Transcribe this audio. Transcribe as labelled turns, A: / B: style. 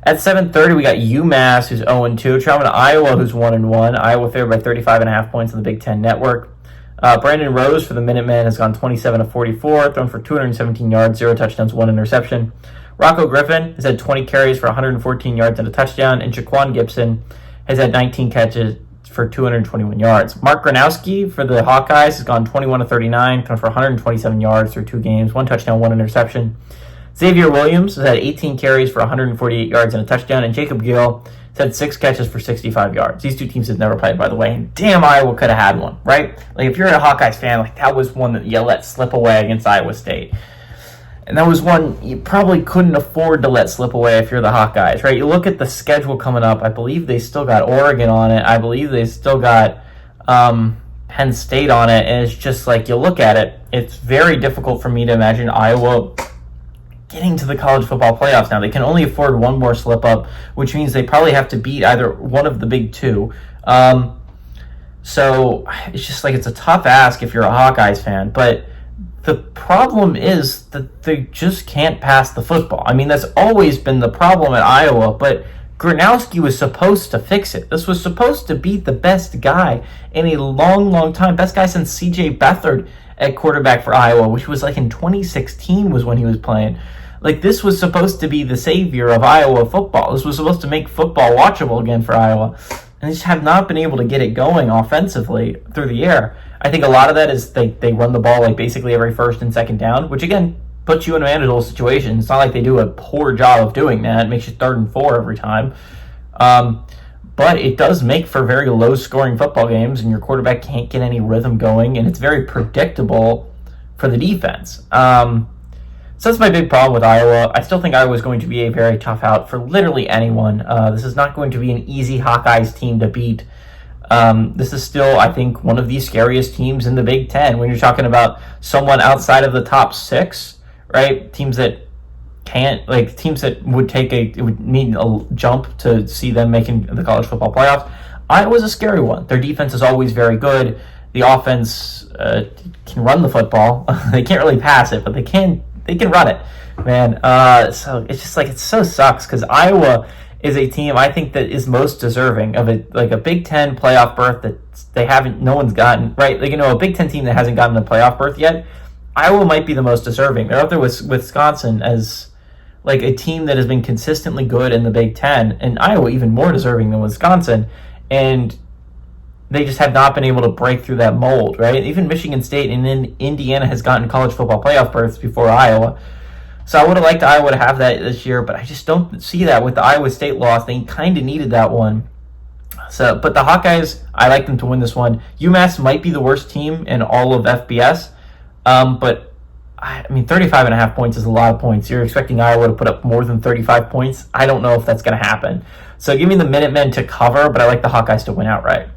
A: At 7:30, we got UMass, who's 0-2, traveling to Iowa, who's 1-1. Iowa favored by 35.5 points on the Big Ten Network. Brandon Rose for the Minutemen has gone 27-44, thrown for 217 yards, 0 touchdowns, 1 interception. Rocco Griffin has had 20 carries for 114 yards and a touchdown, and Jaquan Gibson has had 19 catches for 221 yards. Mark Gronowski for the Hawkeyes has gone 21-39, thrown for 127 yards through 2 games, 1 touchdown, 1 interception. Xavier Williams has had 18 carries for 148 yards and a touchdown, and Jacob Gill has had 6 catches for 65 yards. These two teams have never played, by the way, and damn, Iowa could have had one, right? Like, if you're a Hawkeyes fan, like, that was one that you let slip away against Iowa State. And that was one you probably couldn't afford to let slip away if you're the Hawkeyes, right? You look at the schedule coming up. I believe they still got Oregon on it. I believe they still got Penn State on it, and it's just like, you look at it, it's very difficult for me to imagine Iowa getting to the college football playoffs now. They can only afford one more slip up, which means they probably have to beat either one of the big two. So it's just like, it's a tough ask if you're a Hawkeyes fan, but the problem is that they just can't pass the football. I mean, that's always been the problem at Iowa, but Gronowski was supposed to fix it. This was supposed to be the best guy in a long, long time. Best guy since C.J. Beathard at quarterback for Iowa, which was like in 2016 was when he was playing. Like, this was supposed to be the savior of Iowa football. This was supposed to make football watchable again for Iowa. And they just have not been able to get it going offensively through the air. I think a lot of that is they run the ball like basically every first and second down, which again puts you in a manageable situation. It's not like they do a poor job of doing that. It makes you 3rd and 4 every time. But it does make for very low-scoring football games, and your quarterback can't get any rhythm going, and it's very predictable for the defense. So that's my big problem with Iowa. I still think Iowa is going to be a very tough out for literally anyone. This is not going to be an easy Hawkeyes team to beat. This is still, I think, one of the scariest teams in the Big Ten. When you're talking about someone outside of the top 6, right? Teams that would need a jump to see them making the college football playoffs. Iowa's a scary one. Their defense is always very good. The offense can run the football. They can't really pass it, but they can run it, man. So it's just like, it so sucks because Iowa is a team I think that is most deserving of a Big Ten playoff berth that no one's gotten, right? Like, a Big Ten team that hasn't gotten a playoff berth yet. Iowa might be the most deserving. They're up there with Wisconsin as like a team that has been consistently good in the Big Ten, and Iowa even more deserving than Wisconsin, and they just have not been able to break through that mold, right? Even Michigan State and then Indiana has gotten college football playoff berths before Iowa. So I would have liked Iowa to have that this year, but I just don't see that with the Iowa State loss. They kind of needed that one. So, but the Hawkeyes, I like them to win this one. UMass might be the worst team in all of FBS, but I mean, 35.5 points is a lot of points. You're expecting Iowa to put up more than 35 points. I don't know if that's going to happen. So give me the Minutemen to cover, but I like the Hawkeyes to win outright.